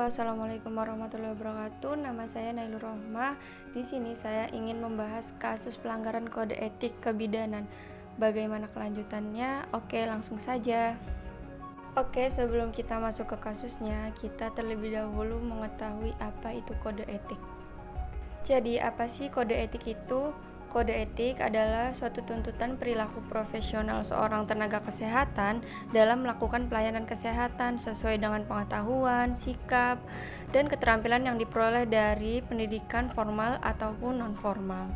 Halo, assalamualaikum warahmatullahi wabarakatuh. Nama saya Nailur Rohmah. Di sini saya ingin membahas kasus pelanggaran kode etik kebidanan. Bagaimana kelanjutannya? Oke, langsung saja. Oke, sebelum kita masuk ke kasusnya, kita terlebih dahulu mengetahui apa itu kode etik. Jadi, apa sih kode etik itu? Kode etik adalah suatu tuntutan perilaku profesional seorang tenaga kesehatan dalam melakukan pelayanan kesehatan sesuai dengan pengetahuan, sikap, dan keterampilan yang diperoleh dari pendidikan formal ataupun non-formal.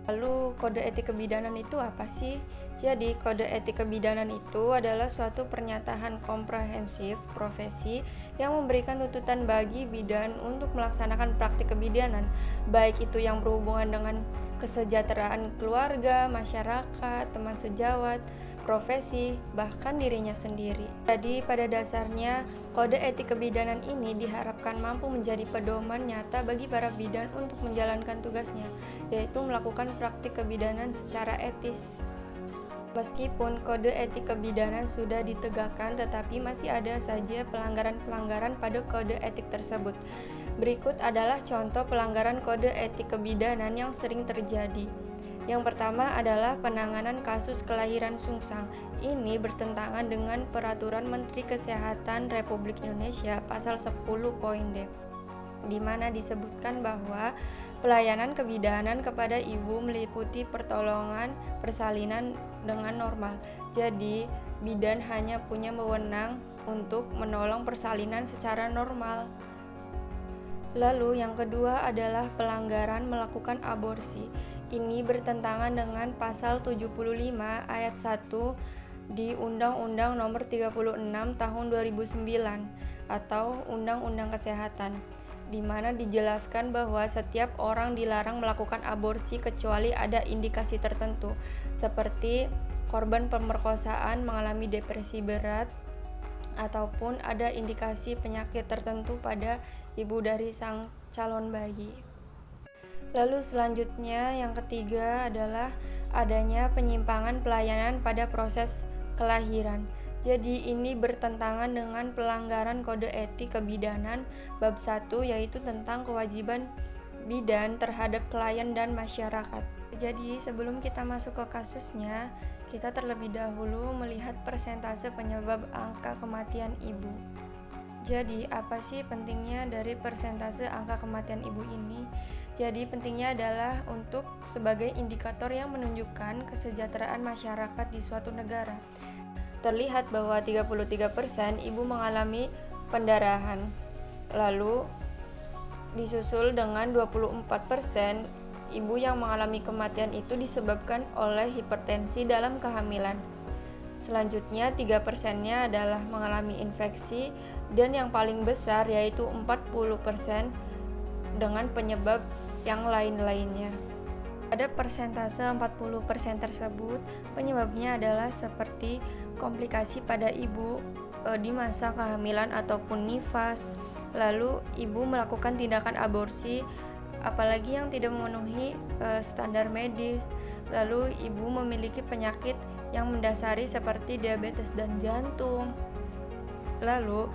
Lalu, kode etik kebidanan itu apa sih? Jadi, kode etik kebidanan itu adalah suatu pernyataan komprehensif profesi yang memberikan tuntutan bagi bidan untuk melaksanakan praktik kebidanan, baik itu yang berhubungan dengan kesejahteraan keluarga, masyarakat, teman sejawat, profesi, bahkan dirinya sendiri. Jadi, pada dasarnya, kode etik kebidanan ini diharapkan mampu menjadi pedoman nyata bagi para bidan untuk menjalankan tugasnya, yaitu melakukan praktik kebidanan secara etis. Meskipun kode etik kebidanan sudah ditegakkan, tetapi masih ada saja pelanggaran-pelanggaran pada kode etik tersebut. Berikut adalah contoh pelanggaran kode etik kebidanan yang sering terjadi. Yang pertama adalah penanganan kasus kelahiran sungsang. Ini bertentangan dengan Peraturan Menteri Kesehatan Republik Indonesia Pasal 10.d, di mana disebutkan bahwa pelayanan kebidanan kepada ibu meliputi pertolongan persalinan dengan normal. Jadi, bidan hanya punya wewenang untuk menolong persalinan secara normal. Lalu yang kedua adalah pelanggaran melakukan aborsi. Ini bertentangan dengan pasal 75 ayat 1 di Undang-Undang Nomor 36 Tahun 2009 atau Undang-Undang Kesehatan, di mana dijelaskan bahwa setiap orang dilarang melakukan aborsi kecuali ada indikasi tertentu, seperti korban pemerkosaan mengalami depresi berat, ataupun ada indikasi penyakit tertentu pada ibu dari sang calon bayi. Lalu selanjutnya yang ketiga adalah adanya penyimpangan pelayanan pada proses kelahiran. Jadi ini bertentangan dengan pelanggaran kode etik kebidanan bab 1, yaitu tentang kewajiban bidan terhadap klien dan masyarakat. Jadi sebelum kita masuk ke kasusnya, kita terlebih dahulu melihat persentase penyebab angka kematian ibu. Jadi, apa sih pentingnya dari persentase angka kematian ibu ini? Jadi, pentingnya adalah untuk sebagai indikator yang menunjukkan kesejahteraan masyarakat di suatu negara. Terlihat bahwa 33% ibu mengalami pendarahan, lalu disusul dengan 24% ibu yang mengalami kematian itu disebabkan oleh hipertensi dalam kehamilan. Selanjutnya 3%-nya adalah mengalami infeksi, dan yang paling besar yaitu 40% dengan penyebab yang lain-lainnya. Pada persentase 40% tersebut, penyebabnya adalah seperti komplikasi pada ibu di masa kehamilan ataupun nifas, lalu ibu melakukan tindakan aborsi apalagi yang tidak memenuhi standar medis, lalu ibu memiliki penyakit yang mendasari seperti diabetes dan jantung, lalu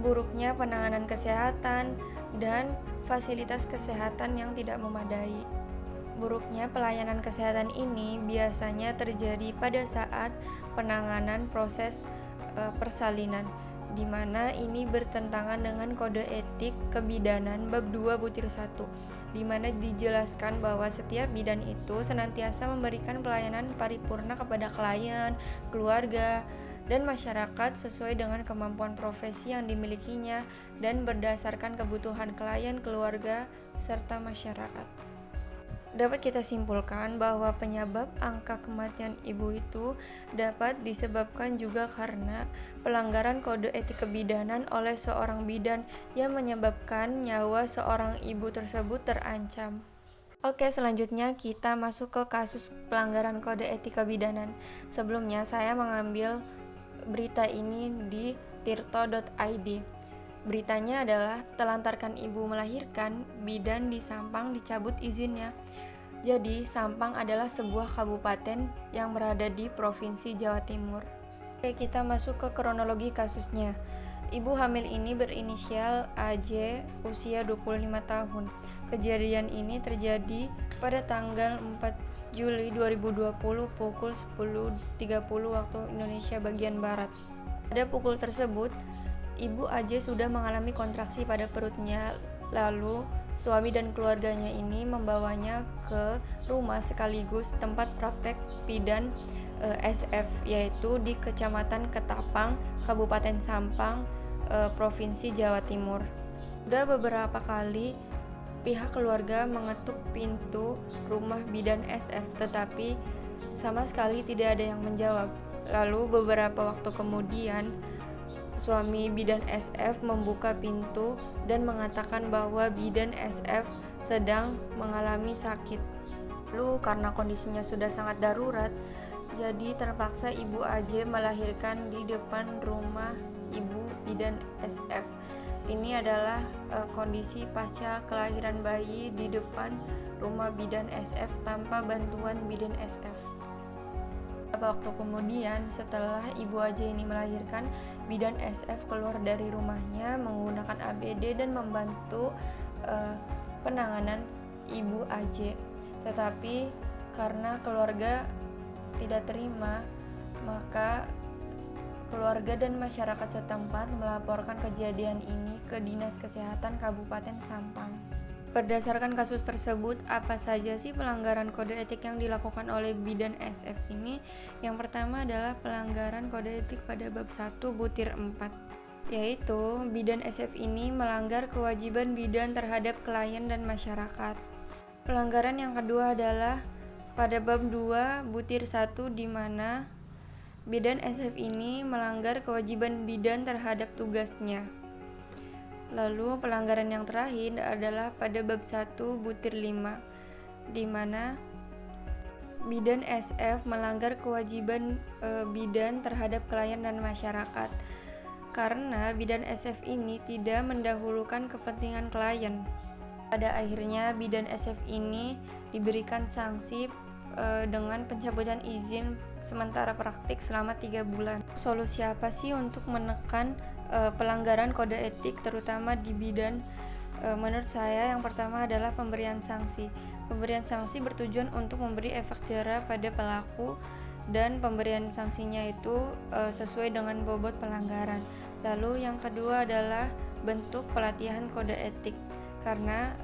buruknya penanganan kesehatan dan fasilitas kesehatan yang tidak memadai. Buruknya pelayanan kesehatan ini biasanya terjadi pada saat penanganan proses persalinan, di mana ini bertentangan dengan kode etik kebidanan bab 2 butir 1, di mana dijelaskan bahwa setiap bidan itu senantiasa memberikan pelayanan paripurna kepada klien, keluarga, dan masyarakat sesuai dengan kemampuan profesi yang dimilikinya dan berdasarkan kebutuhan klien, keluarga, serta masyarakat. Dapat kita simpulkan bahwa penyebab angka kematian ibu itu dapat disebabkan juga karena pelanggaran kode etik kebidanan oleh seorang bidan yang menyebabkan nyawa seorang ibu tersebut terancam. Oke, selanjutnya kita masuk ke kasus pelanggaran kode etik kebidanan. Sebelumnya saya mengambil berita ini di tirto.id. Beritanya adalah telantarkan ibu melahirkan, bidan di Sampang dicabut izinnya. Jadi, Sampang adalah sebuah kabupaten yang berada di Provinsi Jawa Timur. Oke, kita masuk ke kronologi kasusnya. Ibu hamil ini berinisial AJ, usia 25 tahun. Kejadian ini terjadi pada tanggal 4 Juli 2020 pukul 10.30 waktu Indonesia bagian Barat. Pada pukul tersebut, Ibu AJ sudah mengalami kontraksi pada perutnya, lalu suami dan keluarganya ini membawanya ke rumah sekaligus tempat praktek bidan SF, yaitu di Kecamatan Ketapang, Kabupaten Sampang, Provinsi Jawa Timur. Sudah beberapa kali pihak keluarga mengetuk pintu rumah bidan SF, tetapi sama sekali tidak ada yang menjawab. Lalu beberapa waktu kemudian, suami bidan SF membuka pintu dan mengatakan bahwa bidan SF sedang mengalami sakit. Lalu karena kondisinya sudah sangat darurat, jadi terpaksa Ibu AJ melahirkan di depan rumah Ibu bidan SF. Ini adalah kondisi pasca kelahiran bayi di depan rumah bidan SF tanpa bantuan bidan SF. Beberapa waktu kemudian, setelah Ibu AJ ini melahirkan, bidan SF keluar dari rumahnya menggunakan APD dan membantu penanganan Ibu AJ. Tetapi karena keluarga tidak terima, maka keluarga dan masyarakat setempat melaporkan kejadian ini ke Dinas Kesehatan Kabupaten Sampang. Berdasarkan kasus tersebut, apa saja sih pelanggaran kode etik yang dilakukan oleh bidan SF ini? Yang pertama adalah pelanggaran kode etik pada bab 1 butir 4, yaitu bidan SF ini melanggar kewajiban bidan terhadap klien dan masyarakat. Pelanggaran yang kedua adalah pada bab 2 butir 1, di mana bidan SF ini melanggar kewajiban bidan terhadap tugasnya. Lalu pelanggaran yang terakhir adalah pada bab 1 butir 5, di mana bidan SF melanggar kewajiban bidan terhadap klien dan masyarakat. Karena bidan SF ini tidak mendahulukan kepentingan klien. Pada akhirnya bidan SF ini diberikan sanksi dengan pencabutan izin sementara praktik selama 3 bulan. Solusi apa sih untuk menekan pelanggaran kode etik terutama di bidan? Menurut saya yang pertama adalah pemberian sanksi. Pemberian sanksi bertujuan untuk memberi efek jera pada pelaku, dan pemberian sanksinya itu sesuai dengan bobot pelanggaran. Lalu yang kedua adalah bentuk pelatihan kode etik, karena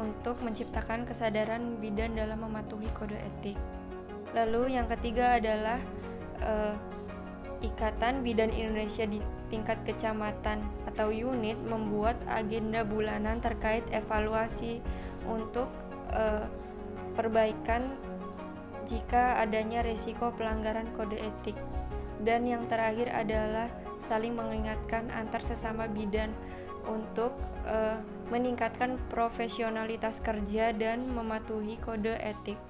untuk menciptakan kesadaran bidan dalam mematuhi kode etik. Lalu yang ketiga adalah Ikatan Bidan Indonesia di tingkat kecamatan atau unit membuat agenda bulanan terkait evaluasi untuk perbaikan jika adanya risiko pelanggaran kode etik. Dan yang terakhir adalah saling mengingatkan antar sesama bidan untuk meningkatkan profesionalitas kerja dan mematuhi kode etik.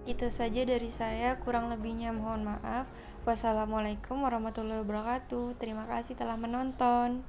Itu saja dari saya, kurang lebihnya mohon maaf. Wassalamualaikum warahmatullahi wabarakatuh. Terima kasih telah menonton.